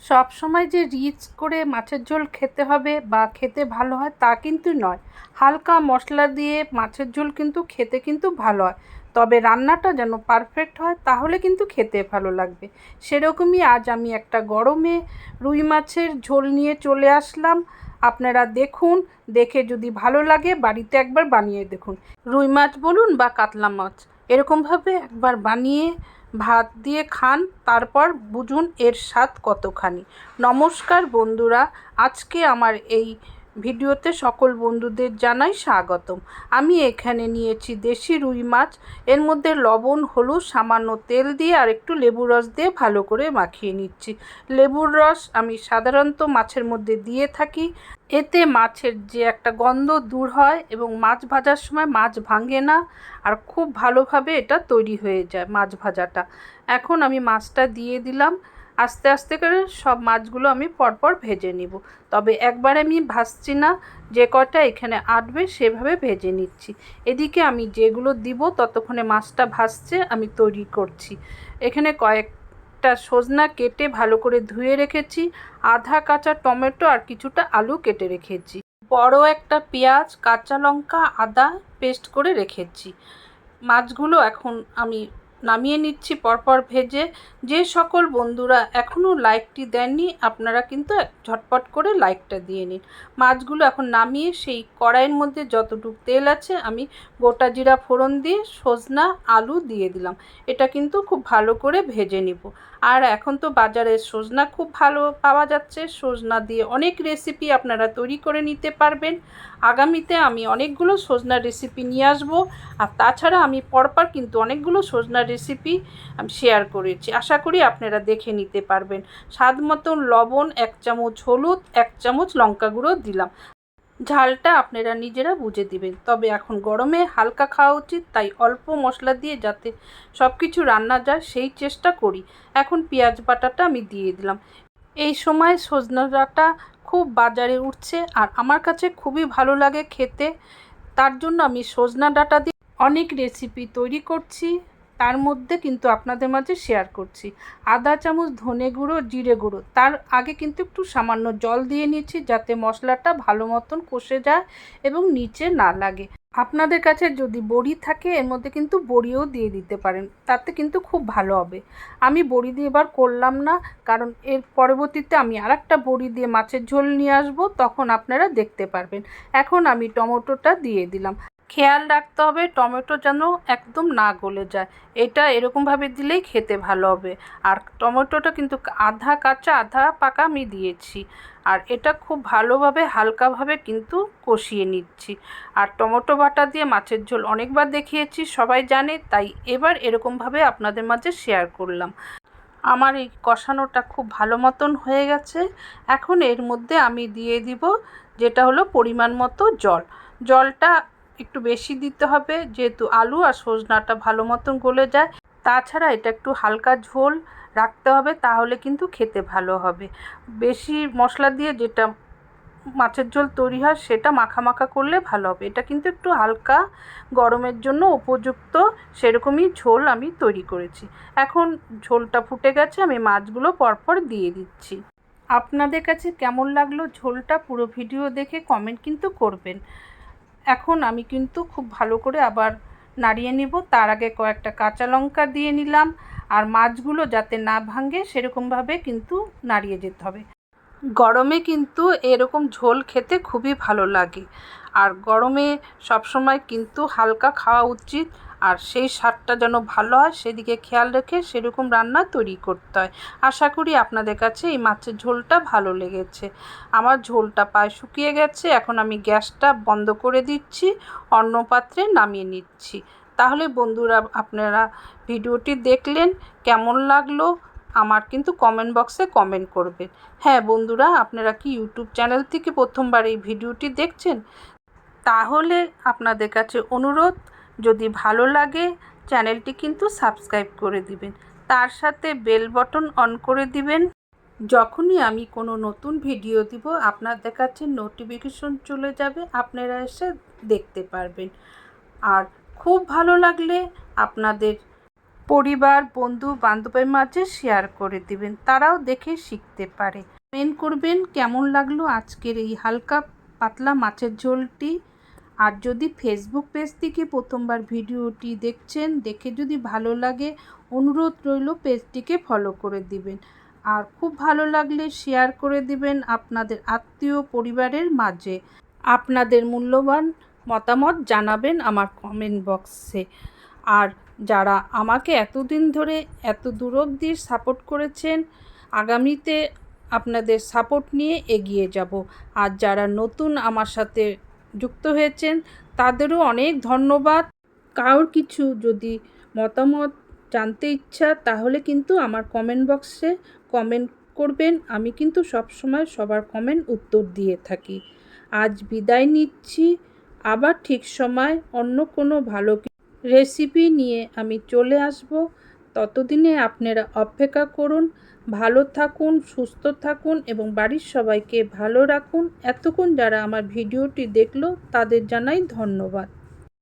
সব সময় যে রিচ করে মাছের ঝোল খেতে হবে বা খেতে ভালো হয় তা কিন্তু নয়। হালকা মশলা দিয়ে মাছের ঝোল কিন্তু খেতে কিন্তু ভালো হয়, তবে রান্নাটা যেন পারফেক্ট হয়, তাহলে কিন্তু খেতে ভালো লাগবে। সেরকমই আজ আমি একটা গরমে রুই মাছের ঝোল নিয়ে চলে আসলাম। আপনারা দেখুন, দেখে যদি ভালো লাগে বাড়িতে একবার বানিয়ে দেখুন। রুই মাছ বলুন বা কাতলা মাছ, এরকমভাবে একবার বানিয়ে ভাত দিয়ে খান, তারপর বুঝুন এর স্বাদ কতখানি। নমস্কার বন্ধুরা, আজকে আমার এই ভিডিওতে সকল বন্ধুদের জানাই স্বাগতম। আমি এখানে নিয়েছি দেশি রুই মাছ। এর মধ্যে লবণ, হলুদ, সামান্য তেল দিয়ে আর একটু লেবুর রস দিয়ে ভালো করে মাখিয়ে নিচ্ছি। লেবুর রস আমি সাধারণত মাছের মধ্যে দিয়ে থাকি, এতে মাছের যে একটা গন্ধ দূর হয় এবং মাছ ভাজার সময় মাছ ভাঙে না, আর খুব ভালোভাবে এটা তৈরি হয়ে যায় মাছ ভাজাটা। এখন আমি মাছটা দিয়ে দিলাম। আস্তে আস্তে করে সব মাছগুলো আমি পরপর ভেজে নিব, তবে একবারে আমি ভাজছি না, যে কটা এখানে আটবে সেভাবে ভেজে নিচ্ছি। এদিকে আমি যেগুলো দিব ততক্ষণে মাছটা ভাজছে আমি তৈরি করছি। এখানে কয়েকটা সজনা কেটে ভালো করে ধুয়ে রেখেছি, আধা কাঁচা টমেটো আর কিছুটা আলু কেটে রেখেছি, বড় একটা পেঁয়াজ, কাঁচা লঙ্কা, আদা পেস্ট করে রেখেছি। মাছগুলো এখন আমি নামিয়ে নিচ্ছি পরপর ভেজে। যে সকল বন্ধুরা এখনও লাইকটি দেননি আপনারা কিন্তু ঝটপট করে লাইকটা দিয়ে নিন। মাছগুলো এখন নামিয়ে সেই কড়াইয়ের মধ্যে যতটুকু তেল আছে আমি গোটা জিরা ফোড়ন দিয়ে সজনা আলু দিয়ে দিলাম। এটা কিন্তু খুব ভালো করে ভেজে নিব। আর এখন তো বাজারে সজনা খুব ভালো পাওয়া যাচ্ছে, সজনা দিয়ে অনেক রেসিপি আপনারা তৈরি করে নিতে পারবেন। আগামীতে আমি অনেকগুলো সজনা রেসিপি নিয়ে আসবো, আর তাছাড়া আমি পরপর কিন্তু অনেকগুলো সজনার রেসিপি আমি শেয়ার করেছি, আশা করি আপনারা দেখে নিতে পারবেন। স্বাদ মতন লবণ, 1 চামচ হলুদ, 1 চামচ লঙ্কা গুঁড়ো দিলাম। ঝালটা আপনারা নিজেরা বুঝে দিবেন, তবে এখন গরমে হালকা খাওয়া উচিত, তাই অল্প মশলা দিয়ে যাতে সব কিছু রান্না যায় সেই চেষ্টা করি। এখন পেঁয়াজ বাটাটা আমি দিয়ে দিলাম। এই সময় সজনা ডাঁটা খুব বাজারে উঠছে আর আমার কাছে খুবই ভালো লাগে খেতে, তার জন্য আমি সজনা ডাঁটা দিয়ে অনেক রেসিপি তৈরি করছি, তার মধ্যে কিন্তু আপনাদের মাঝে শেয়ার করছি। আধা চামচ ধনে গুঁড়ো, জিরে গুঁড়ো, তার আগে কিন্তু একটু সামান্য জল দিয়ে নিয়েছি যাতে মশলাটা ভালো মতন কষে যায় এবং নিচে না লাগে। আপনাদের কাছে যদি বড়ি থাকে এর মধ্যে কিন্তু বড়িও দিয়ে দিতে পারেন, তাতে কিন্তু খুব ভালো হবে। আমি বড়ি দিয়ে এবার করলাম না, কারণ এর পরবর্তীতে আমি আরেকটা বড়ি দিয়ে মাছের ঝোল নিয়ে আসবো, তখন আপনারা দেখতে পারবেন। এখন আমি টমেটোটা দিয়ে দিলাম। খেয়াল রাখতে হবে টমেটো যেন একদম না গলে যায়, এটা এরকমভাবে দিলেই খেতে ভালো হবে। আর টমেটোটা কিন্তু আধা কাঁচা আধা পাকা আমি দিয়েছি, আর এটা খুব ভালোভাবে হালকাভাবে কিন্তু কষিয়ে নিচ্ছি। আর টমেটো বাটা দিয়ে মাছের ঝোল অনেকবার দেখিয়েছি, সবাই জানে, তাই এবার এরকমভাবে আপনাদের মাঝে শেয়ার করলাম। আমার এই কষানোটা খুব ভালো মতন হয়ে গেছে। এখন এর মধ্যে আমি দিয়ে দিব যেটা হলো পরিমাণ মতো জল। জলটা একটু বেশি দিতে হবে, যেহেতু আলু আর সজনাটা ভালো মতন গলে যায়। তাছাড়া এটা একটু হালকা ঝোল রাখতে হবে, তাহলে কিন্তু খেতে ভালো হবে। বেশি মশলা দিয়ে যেটা মাছের ঝোল তৈরি হয় সেটা মাখা মাখা করলে ভালো হবে। এটা কিন্তু একটু হালকা গরমের জন্য উপযুক্ত সেরকমই ঝোল আমি তৈরি করেছি। এখন ঝোলটা ফুটে গেছে, আমি মাছগুলো পরপর দিয়ে দিচ্ছি। আপনাদের কাছে কেমন লাগলো ঝোলটা পুরো ভিডিও দেখে কমেন্ট কিন্তু করবেন। এখন আমি কিন্তু খুব ভালো করে আবার নাড়িয়ে নিব, তার আগে কয়েকটা কাঁচা লঙ্কা দিয়ে নিলাম। আর মাছগুলো যাতে না ভাঙে সেরকমভাবে কিন্তু নাড়িয়ে যেতে হবে। গরমে কিন্তু এরকম ঝোল খেতে খুবই ভালো লাগে, আর গরমে সবসময় কিন্তু হালকা খাওয়া উচিত, আর সেই স্বাদটা যেন ভালো হয় সেদিকে খেয়াল রেখে সেরকম রান্না তৈরি করতে হয়। আশা করি আপনাদের কাছে এই মাছের ঝোলটা ভালো লেগেছে। আমার ঝোলটা প্রায় শুকিয়ে গেছে, এখন আমি গ্যাসটা বন্ধ করে দিচ্ছি, অন্য পাত্রে নামিয়ে নিচ্ছি। তাহলে বন্ধুরা আপনারা ভিডিওটি দেখলেন, কেমন লাগলো আমার কিন্তু কমেন্ট বক্সে কমেন্ট করবেন। হ্যাঁ বন্ধুরা, আপনারা কি ইউটিউব চ্যানেল থেকে প্রথমবার এই ভিডিওটি দেখছেন? তাহলে আপনাদের কাছে অনুরোধ, যদি ভালো লাগে চ্যানেলটি কিন্তু সাবস্ক্রাইব করে দিবেন, তার সাথে বেল বটন অন করে দিবেন। যখনই আমি কোনো নতুন ভিডিও দিব আপনাদের কাছে নোটিফিকেশন চলে যাবে, আপনারা এসে দেখতে পারবেন। আর খুব ভালো লাগলে আপনাদের পরিবার, বন্ধু বান্ধবের মাঝে শেয়ার করে দিবেন, তারাও দেখে শিখতে পারে। কমেন্ট করবেন কেমন লাগলো আজকের এই হালকা পাতলা মাছের ঝোলটি। আর যদি ফেসবুক পেজ থেকে প্রথমবার ভিডিওটি দেখছেন, দেখে যদি ভালো লাগে অনুরোধ রইল পেজটিকে ফলো করে দিবেন। আর খুব ভালো লাগলে শেয়ার করে দিবেন আপনাদের আত্মীয় পরিবারের মাঝে। আপনাদের মূল্যবান মতামত জানাবেন আমার কমেন্ট বক্সে। আর যারা আমাকে এতদিন ধরে এত দূর অবধি সাপোর্ট করেছেন, আগামীতে আপনাদের সাপোর্ট নিয়ে এগিয়ে যাব। আর যারা নতুন আমার সাথে যুক্ত হয়েছেন তাদেরও অনেক ধন্যবাদ। কারোর কিছু যদি মতামত জানতে ইচ্ছা তাহলে কিন্তু আমার কমেন্ট বক্সে কমেন্ট করবেন। আমি কিন্তু সবসময় সবার কমেন্ট উত্তর দিয়ে থাকি। আজ বিদায় নিচ্ছি, আবার ঠিক সময় অন্য কোনো ভালো রেসিপি নিয়ে আমি চলে আসব। ততদিনে আপনারা অপেক্ষা করুন। ভালো থাকুন, সুস্থ থাকুন এবং বাড়ির সবাইকে ভালো রাখুন। এতক্ষণ যারা আমার ভিডিওটি দেখলো তাদের জানাই ধন্যবাদ।